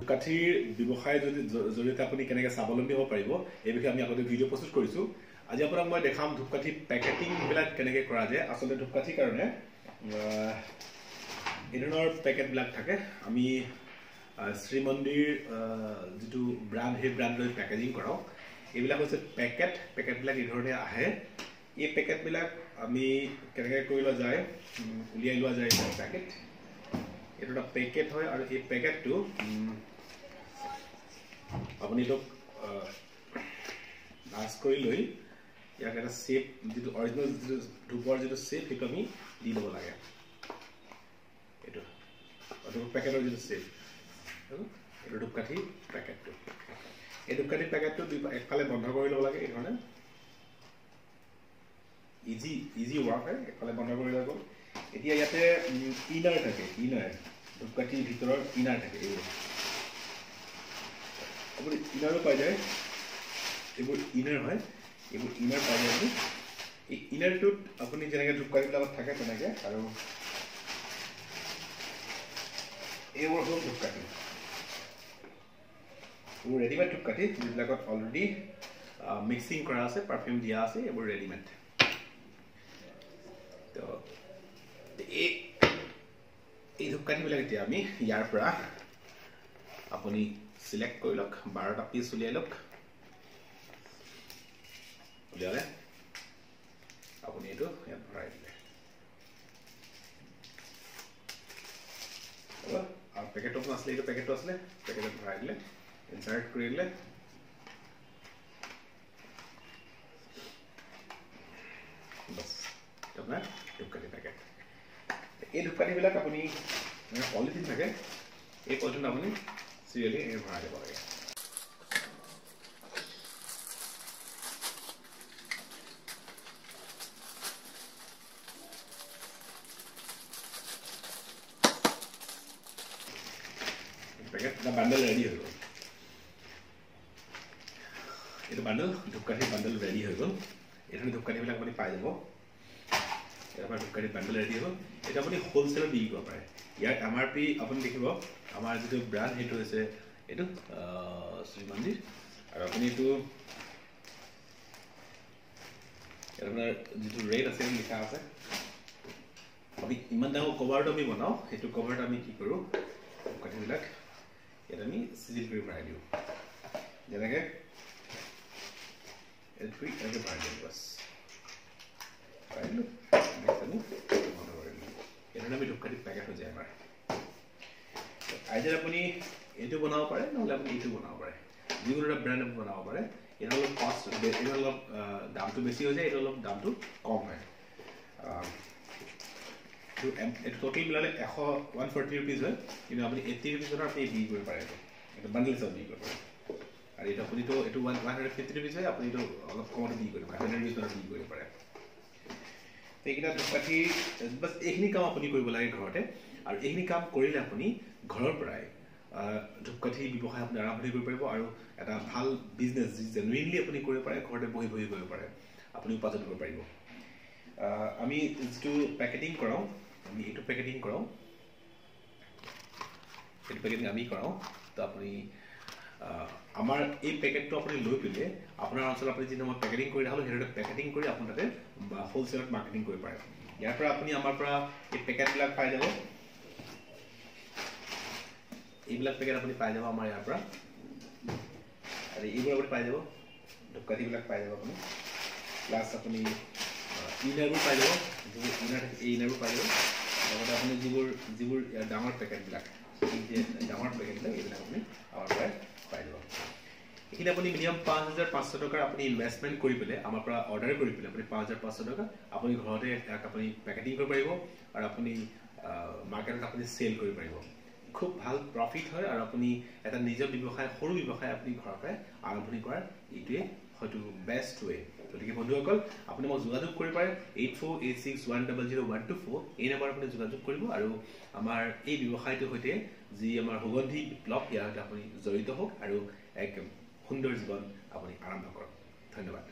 ধূপকাঠিৰ ব্যৱসায় জৰিয়তে আপুনি কেনেকৈ স্বাৱলম্বী হ'ব পাৰিব এই বিষয়ে আমি আগতে ভিডিঅ' প্ৰস্তুত কৰিছোঁ। আজি আপোনাক মই দেখাম ধূপকাঠি পেকেটিংবিলাক কেনেকৈ কৰা যায়। আচলতে ধূপকাঠিৰ কাৰণে এই ধৰণৰ পেকেটবিলাক থাকে। আমি শ্ৰীমন্দিৰ যিটো ব্ৰাণ্ড সেই ব্ৰাণ্ড লৈ পেকেজিং কৰাওঁ। এইবিলাক হৈছে পেকেটবিলাক এই ধৰণে আহে। এই পেকেটবিলাক আমি কেনেকৈ কৰি লোৱা যায়, উলিয়াই লোৱা যায় পেকেট। এইটো এটা পেকেট হয় আৰু এই পেকেটটো আপুনি এইটোক ভাজ কৰি লৈ ইয়াক এটা শ্বেপ, যিটো অৰিজিনেল যিটো ধূপৰ যিটো শ্বেপ সেইটো আমি দি ল'ব লাগে। এইটো পেকেটৰ যিটো শ্বেপ, এইটো ধূপকাঠি পেকেটটো। এই ধূপকাঠি পেকেটটো একফালে বন্ধ কৰি ল'ব লাগে। এই ধৰণে ইজি ৱৰ্ক হয়, একফালে বন্ধ কৰি ল'ব। এতিয়া ইয়াতে ইনাৰ থাকে, ধূপকাঠিৰ ভিতৰৰ ইনাৰ থাকে। এইবোৰ আপুনি ইনাৰো পাই যায়, এইবোৰ ইনাৰ হয়, এইবোৰ ইনাৰ পাই যায়। আপুনি এই ইনাৰটোত আপুনি যেনেকৈ ধূপকাঠিবিলাকত থাকে তেনেকৈ, আৰু এইবোৰ হ'ল ধূপকাঠি, এইবোৰ ৰেডিমেড ধূপকাঠি যিবিলাকত অলৰেডি মিক্সিং কৰা আছে, পাৰফিউম দিয়া আছে। এইবোৰ ৰেডিমেড। তো এই ধূপকাঠিবিলাক এতিয়া আমি ইয়াৰ পৰা আপুনি চিলেক্ট কৰি লওক, 12টা পিচ উলিয়াই লওক। উলিয়ালে আপুনি এইটো ইয়াত ভৰাই দিলে হ'ব। আৰু পেকেটটো আছিলে, এইটো পেকেটটো আছিলে, পেকেটত ভৰাই দিলে, ইনচাৰ্ট কৰি দিলে। বছ, আপোনাৰ ধূপকাঠি পেকেট। এই ধূপকাঠিবিলাক আপুনি পলিথিন থাকে, এই পলিথিন আপুনি চিৰিয়েলি ভৰাই দিব লাগে। পেকেট এটা বান্ডেল ৰেডি হৈ গ'ল। এইটো বান্ডেল, ধূপকাঠিৰ বান্ডেল ৰেডি হৈ গ'ল। এইধৰণে ধূপকাঠিবিলাক আপুনি পাই যাব। আপোনাৰ ধূপকাঠি বান্ডেল ৰেডি হৈ গ'ল। এইটো আপুনি হ'লচেলত বিক্ৰী কৰিব পাৰে। ইয়াৰ MRP আপুনি দেখিব, আমাৰ যিটো ব্ৰাণ্ড সেইটো হৈছে এইটো শ্ৰীমন্দিৰ। আৰু আপুনি এইটো আপোনাৰ যিটো ৰেট আছে লিখা আছে। আমি ইমান ডাঙৰ কভাৰটো আমি বনাওঁ, সেইটো কভাৰটো আমি কি কৰোঁ, ধূপকাঠিবিলাক ইয়াত আমি চিজিল কৰি ভৰাই দিওঁ। যেনেকৈ এনেকৈ ভৰাই দিওঁ, বাছ ভৰাই দিলোঁ। এইধৰণে আমি ধূপকাঠি পেকেট হৈ যায় আমাৰ। আইদাৰ আপুনি এইটো বনাব পাৰে, নহ'লে আপুনি এইটো বনাব পাৰে। যিকোনো এটা ব্ৰেণ্ড আপুনি বনাব পাৰে। এইটো অলপ কষ্ট, এইটো অলপ দামটো বেছি হৈ যায়, এইটো অলপ দামটো কম হয়। এইটো টোটেল মিলালে 140 ৰুপিজ হয়, কিন্তু আপুনি 80 ৰুপিজৰ আপুনি বিক্ৰী কৰিব পাৰে। এইটো বান্ডেল হিচাপত বিক্ৰী কৰিব পাৰে। আৰু এইটো আপুনিতো এইটো 150 ৰুপিজ হয়, আপুনি এইটো অলপ কমতে বিক্ৰী কৰিব পাৰে, 100 ৰুপিজত বিক্ৰী কৰিব পাৰে। এইকেইটা ধূপকাঠি, বাছ এইখিনি কাম আপুনি কৰিব লাগে ঘৰতে। আৰু এইখিনি কাম কৰিলে আপুনি ঘৰৰ পৰাই ধূপকাঠি ব্যৱসায় আপুনি আৰম্ভণি কৰিব পাৰিব। আৰু এটা ভাল বিজনেছ যি জেনুইনলি আপুনি কৰিব পাৰে, ঘৰতে বহি কৰিব পাৰে, আপুনি উপাৰ্জন কৰিব পাৰিব। আমি যিটো পেকেটিং কৰাওঁ, আমি এইটো পেকেটিং কৰাওঁ, এইটো পেকেটিং আমি কৰাওঁ। তো আপুনি আমাৰ এই পেকেটটো আপুনি লৈ পেলাই আপোনাৰ অঞ্চলত আপুনি যিটো মই পেকেটিং কৰি দেখালোঁ, সেইদৰে পেকেটিং কৰি আপুনি তাতে হ'লচেলত মাৰ্কেটিং কৰিব পাৰে। ইয়াৰ পৰা আপুনি আমাৰ পৰা এই পেকেটবিলাক পাই যাব। এইবিলাক পেকেট আপুনি পাই যাব আমাৰ ইয়াৰ পৰা। আৰু এইবোৰ আপুনি পাই যাব, ধূপকাঠিবিলাক পাই যাব আপুনি। প্লাছ আপুনি ইনাৰবোৰ পাই যাব, যিবোৰ ইনাৰ থাকে এই ইনাৰবোৰ পাই যাব। লগতে আপুনি যিবোৰ ডাঙৰ পেকেটবিলাক, ডাঙৰ পেকেটবিলাক এইবিলাক আপুনি আমাৰ পৰাই পাই যাব। এইখিনি আপুনি মিনিমাম 5,500 টকাৰ আপুনি ইনভেষ্টমেণ্ট কৰি পেলাই আমাৰ পৰা অৰ্ডাৰ কৰি পেলাই আপুনি 5,500 টকা আপুনি ঘৰতে ইয়াক আপুনি পেকেটিং কৰিব পাৰিব। আৰু আপুনি মাৰ্কেটত আপুনি চেল কৰিব পাৰিব। খুব ভাল প্ৰফিট হয়। আৰু আপুনি এটা নিজৰ ব্যৱসায়, সৰু ব্যৱসায় আপুনি ঘৰৰ পৰাই আৰম্ভণি কৰাৰ এইটোৱে হয়তো বেষ্ট ৱে। গতিকে বন্ধুসকল, আপুনি মোক যোগাযোগ কৰিব পাৰে 8486100124। এই নম্বৰ আপুনি যোগাযোগ কৰিব। আৰু আমাৰ এই ব্যৱসায়টোৰ সৈতে যি আমাৰ সুগন্ধি বিপ্লৱ, ইয়াৰ সৈতে আপুনি জড়িত হওক আৰু এক সুন্দৰ জীৱন আপুনি আৰম্ভ কৰক। ধন্যবাদ।